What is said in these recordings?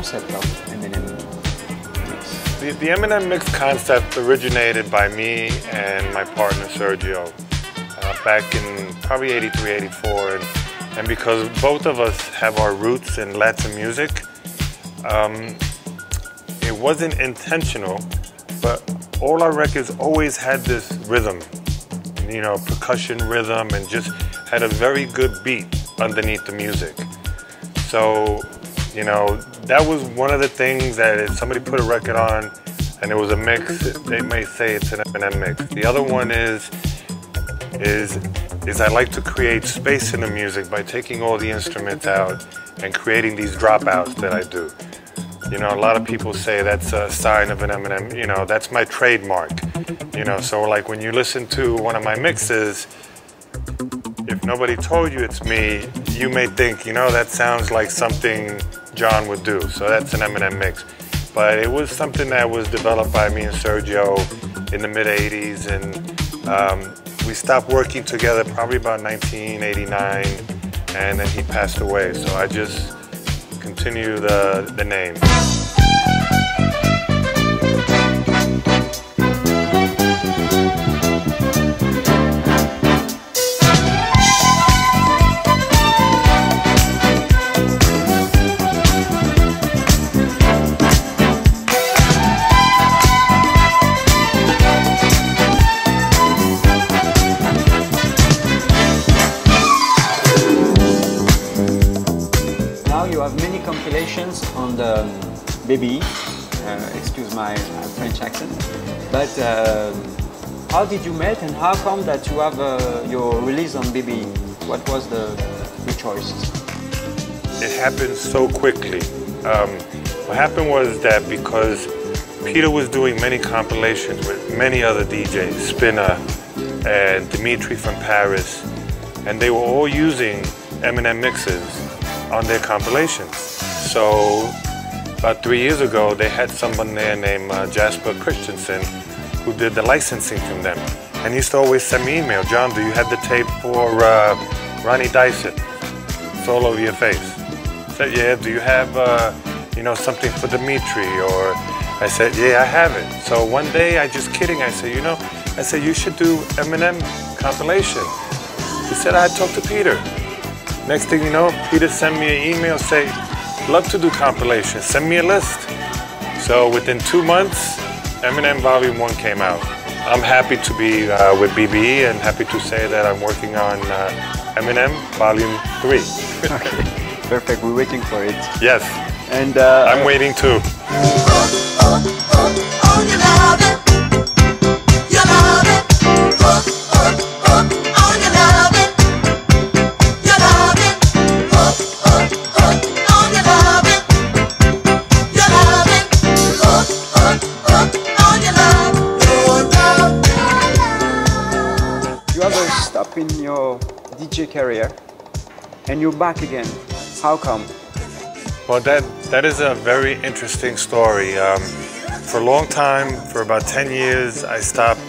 concept of Eminem mix? The Eminem mix concept originated by me and my partner Sergio back in probably 83, 84. And because both of us have our roots in Latin music, it wasn't intentional, but all our records always had this rhythm, you know, percussion rhythm, and just had a very good beat underneath the music. So, you know, that was one of the things that if somebody put a record on and it was a mix, they may say it's an Eminem mix. The other one is I like to create space in the music by taking all the instruments out and creating these dropouts that I do. You know, a lot of people say that's a sign of an Eminem, you know, that's my trademark. You know, so like when you listen to one of my mixes, if nobody told you it's me, you may think, you know, that sounds like something John would do. So that's an Eminem mix. But it was something that was developed by me and Sergio in the mid-'80s, and we stopped working together probably about 1989, and then he passed away. So I just continue the name. On the BBE, excuse my French accent, but how did you meet and how come that you have your release on BBE? What was the choice? It happened so quickly. What happened was that because Peter was doing many compilations with many other DJs, Spinner and Dimitri from Paris, and they were all using Eminem mixes on their compilations. So about 3 years ago, they had someone there named Jasper Christensen who did the licensing from them. And he used to always send me email, John, do you have the tape for Ronnie Dyson, Soul Over Your Face? I said, yeah, do you have you know, something for Dimitri? Or I said, yeah, I have it. So one day, I just kidding, I said, you know, I said, you should do Eminem compilation. He said, I talked to Peter. Next thing you know, Peter sent me an email, say, love to do compilations, send me a list. So within 2 months, Eminem Volume 1 came out. I'm happy to be with BBE and happy to say that I'm working on Eminem Volume 3. Okay. Perfect, we're waiting for it. Yes, and I'm waiting too. in your DJ career and you're back again. How come? Well, that is a very interesting story. For a long time, for about 10 years, I stopped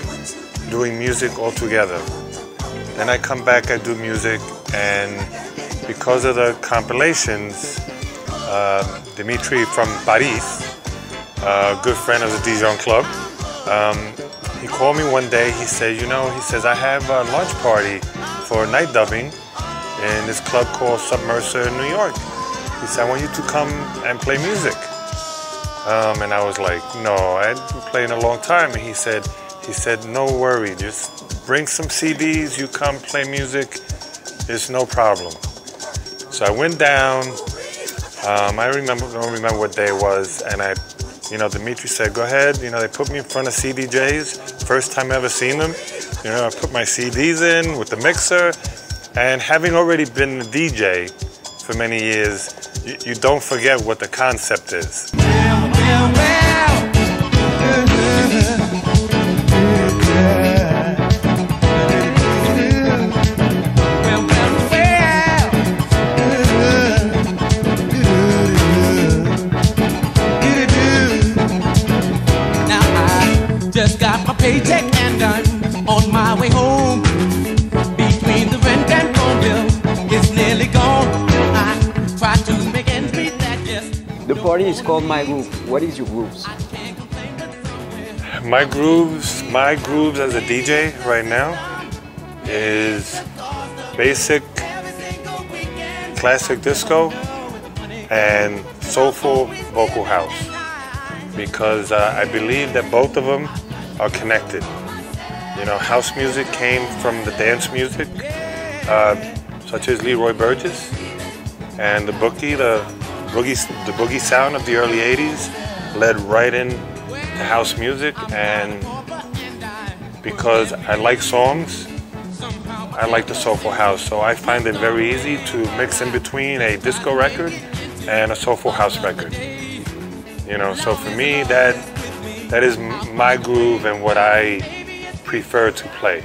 doing music altogether. Then I come back, I do music, and because of the compilations, Dimitri from Paris, a good friend of the DJing club, he called me one day. He said, you know, he says, I have a lunch party for night dubbing in this club called Submerser in New York. He said, I want you to come and play music. And I was like, no, I hadn't been playing a long time. And he said, no worry, just bring some CDs, you come play music, it's no problem. So I went down, I don't remember what day it was, and Dimitri said, go ahead, they put me in front of CDJs, first time I ever seen them. I put my CDs in with the mixer, and having already been a DJ for many years, you don't forget what the concept is. Just got my paycheck and I'm on my way home. Between the rent and phone bill, it's nearly gone. I try to make ends meet that just. The party is called My Groove. What is your grooves? My grooves as a DJ right now is basic, classic disco, and soulful vocal house. Because I believe that both of them are connected. You know, house music came from the dance music, such as Leroy Burgess, and the boogie sound of the early 80s led right in to house music. And because I like songs, I like the soulful house, so I find it very easy to mix in between a disco record and a soulful house record. You know, so for me, that is my groove and what I prefer to play.